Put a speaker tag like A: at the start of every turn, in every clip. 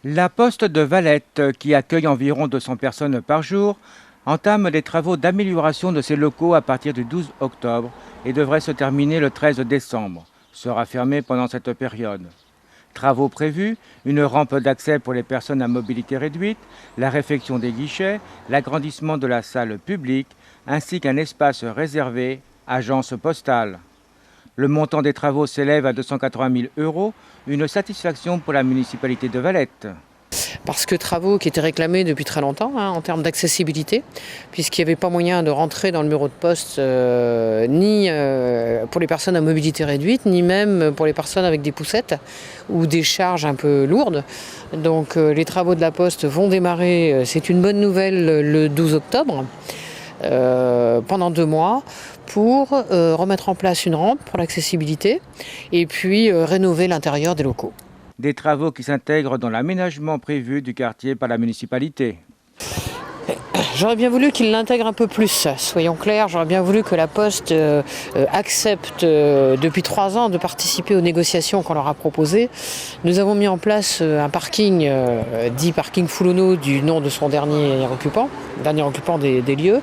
A: La Poste de Valette, qui accueille environ 200 personnes par jour, entame des travaux d'amélioration de ses locaux à partir du 12 octobre et devrait se terminer le 13 décembre. Sera fermé pendant cette période. Travaux prévus, une rampe d'accès pour les personnes à mobilité réduite, la réfection des guichets, l'agrandissement de la salle publique, ainsi qu'un espace réservé, agence postale. Le montant des travaux s'élève à 280 000 €, une satisfaction pour la municipalité de Valette.
B: Parce que travaux qui étaient réclamés depuis très longtemps en termes d'accessibilité, puisqu'il n'y avait pas moyen de rentrer dans le bureau de poste ni pour les personnes à mobilité réduite, ni même pour les personnes avec des poussettes ou des charges un peu lourdes. Donc les travaux de la Poste vont démarrer, c'est une bonne nouvelle, le 12 octobre. Pendant 2 mois pour remettre en place une rampe pour l'accessibilité et puis rénover l'intérieur des locaux.
A: Des travaux qui s'intègrent dans l'aménagement prévu du quartier par la municipalité.
B: J'aurais bien voulu qu'il l'intègre un peu plus, soyons clairs. J'aurais bien voulu que la Poste accepte depuis 3 ans de participer aux négociations qu'on leur a proposées. Nous avons mis en place un parking, dit parking Foulonneau, du nom de son dernier occupant des lieux.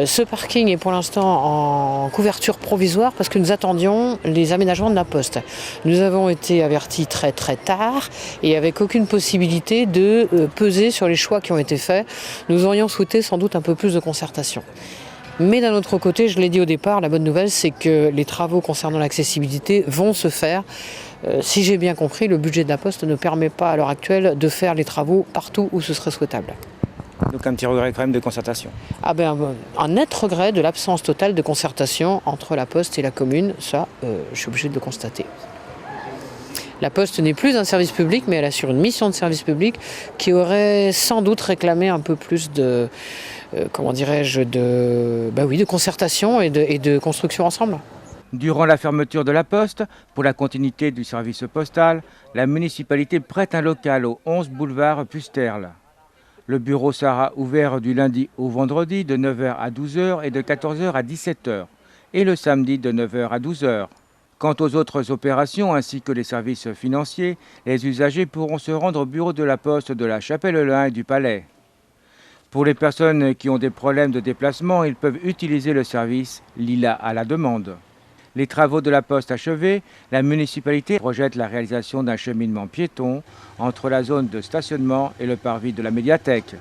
B: Ce parking est pour l'instant en couverture provisoire parce que nous attendions les aménagements de la Poste. Nous avons été avertis très très tard et avec aucune possibilité de peser sur les choix qui ont été faits. Nous aurions souhaité sans doute un peu plus de concertation. Mais d'un autre côté, je l'ai dit au départ, la bonne nouvelle c'est que les travaux concernant l'accessibilité vont se faire. Si j'ai bien compris, le budget de la Poste ne permet pas à l'heure actuelle de faire les travaux partout où ce serait souhaitable.
A: Donc un petit regret quand même de concertation.
B: Un net regret de l'absence totale de concertation entre la Poste et la commune, ça je suis obligé de le constater. La Poste n'est plus un service public, mais elle assure une mission de service public qui aurait sans doute réclamé un peu plus de, de concertation et de construction ensemble.
A: Durant la fermeture de la Poste, pour la continuité du service postal, la municipalité prête un local au 11 boulevard Pusterle. Le bureau sera ouvert du lundi au vendredi de 9 h à 12 h et de 14 h à 17 h, et le samedi de 9 h à 12 h. Quant aux autres opérations ainsi que les services financiers, les usagers pourront se rendre au bureau de la Poste de la Chapelle-Lin et du Palais. Pour les personnes qui ont des problèmes de déplacement, ils peuvent utiliser le service Lila à la demande. Les travaux de la Poste achevés, la municipalité projette la réalisation d'un cheminement piéton entre la zone de stationnement et le parvis de la médiathèque.